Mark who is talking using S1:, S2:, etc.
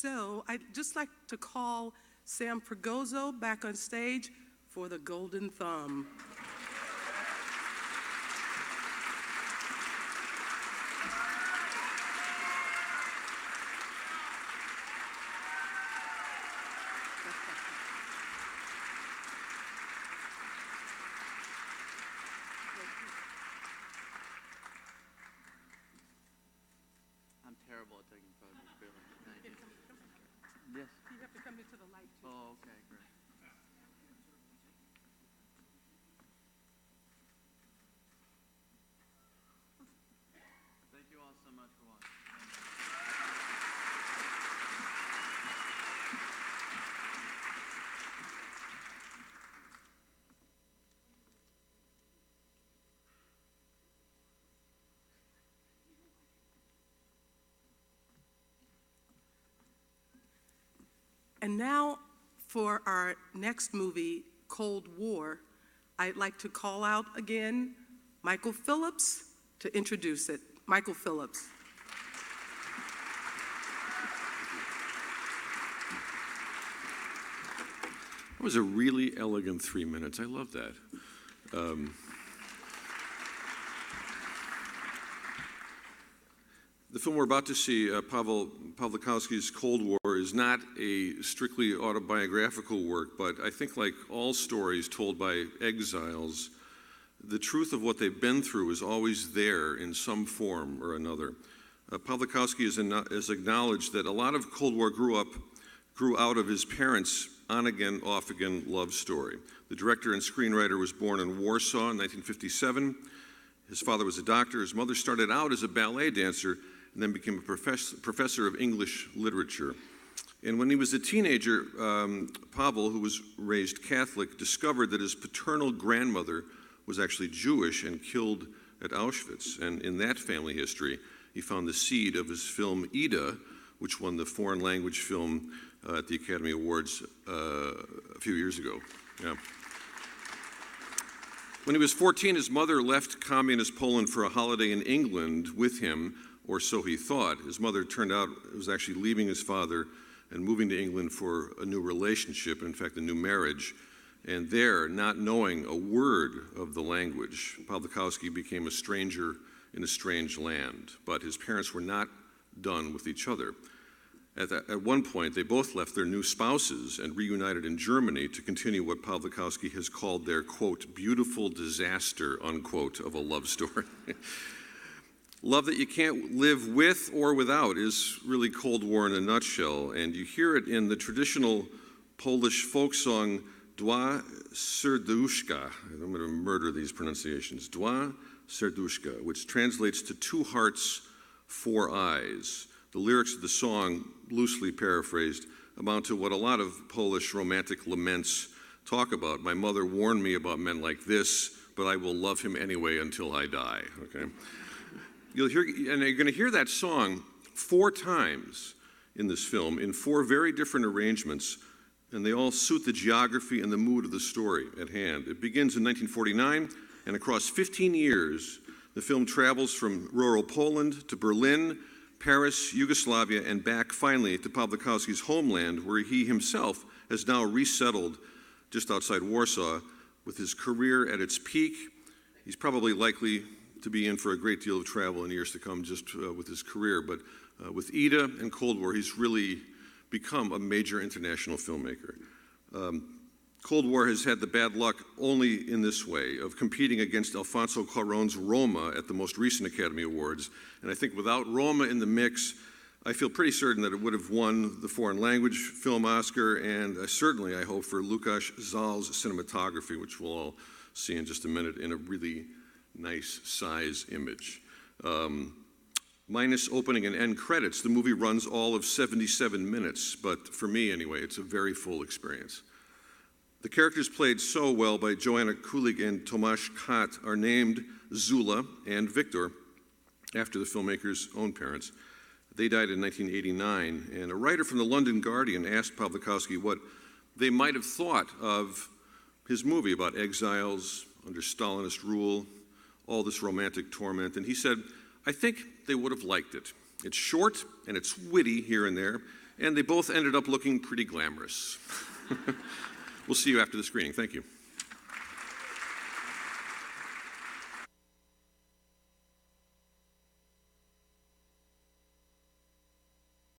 S1: So I'd just like to call Sam Fragoso back on stage for the Golden Thumb.
S2: I'm terrible at taking photos. Thank you. Yes.
S1: You have to come into the light, too.
S2: Oh, okay, great. Thank you all so much for watching.
S1: And now for our next movie, Cold War, I'd like to call out again Michael Phillips to introduce it. Michael Phillips.
S3: That was a really elegant 3 minutes. I love that. The film we're about to see, Pavel Pawlikowski's Cold War, is not a strictly autobiographical work, but I think like all stories told by exiles, the truth of what they've been through is always there in some form or another. Pawlikowski has acknowledged that a lot of Cold War grew out of his parents' on-again, off-again love story. The director and screenwriter was born in Warsaw in 1957. His father was a doctor. His mother started out as a ballet dancer and then became a professor of English literature. And when he was a teenager, Pavel, who was raised Catholic, discovered that his paternal grandmother was actually Jewish and killed at Auschwitz. And in that family history, he found the seed of his film Ida, which won the foreign language film at the Academy Awards a few years ago. Yeah. When he was 14, his mother left communist Poland for a holiday in England with him, or so he thought. His mother turned out was actually leaving his father and moving to England for a new relationship, in fact, a new marriage. And there, not knowing a word of the language, Pawlikowski became a stranger in a strange land. But his parents were not done with each other. At one point, they both left their new spouses and reunited in Germany to continue what Pawlikowski has called their, quote, beautiful disaster, unquote, of a love story. Love that you can't live with or without is really Cold War in a nutshell, and you hear it in the traditional Polish folk song, Dwa Serduszka. I'm going to murder these pronunciations. Dwa Serduszka, which translates to two hearts, four eyes. The lyrics of the song, loosely paraphrased, amount to what a lot of Polish romantic laments talk about. My mother warned me about men like this, but I will love him anyway until I die. Okay? You'll hear, and you're going to hear that song 4 times in this film in 4 very different arrangements, and they all suit the geography and the mood of the story at hand. It begins in 1949, and across 15 years, the film travels from rural Poland to Berlin, Paris, Yugoslavia, and back finally to Pawlikowski's homeland, where he himself has now resettled just outside Warsaw. With his career at its peak, he's probably likely to be in for a great deal of travel in years to come just with his career. But with Ida and Cold War, he's really become a major international filmmaker. Cold War has had the bad luck only in this way, of competing against Alfonso Cuarón's Roma at the most recent Academy Awards. And I think without Roma in the mix, I feel pretty certain that it would have won the foreign language film Oscar, and certainly I hope for Łukasz Zal's cinematography, which we'll all see in just a minute in a really nice size image. Minus opening and end credits, the movie runs all of 77 minutes, but for me anyway, it's a very full experience. The characters played so well by Joanna Kulig and Tomasz Kot are named Zula and Victor after the filmmaker's own parents. They died in 1989, and a writer from the London Guardian asked Pawlikowski what they might have thought of his movie about exiles under Stalinist rule, all this romantic torment, and he said, I think they would have liked it. It's short and it's witty here and there, and they both ended up looking pretty glamorous. We'll see you after the screening. Thank you.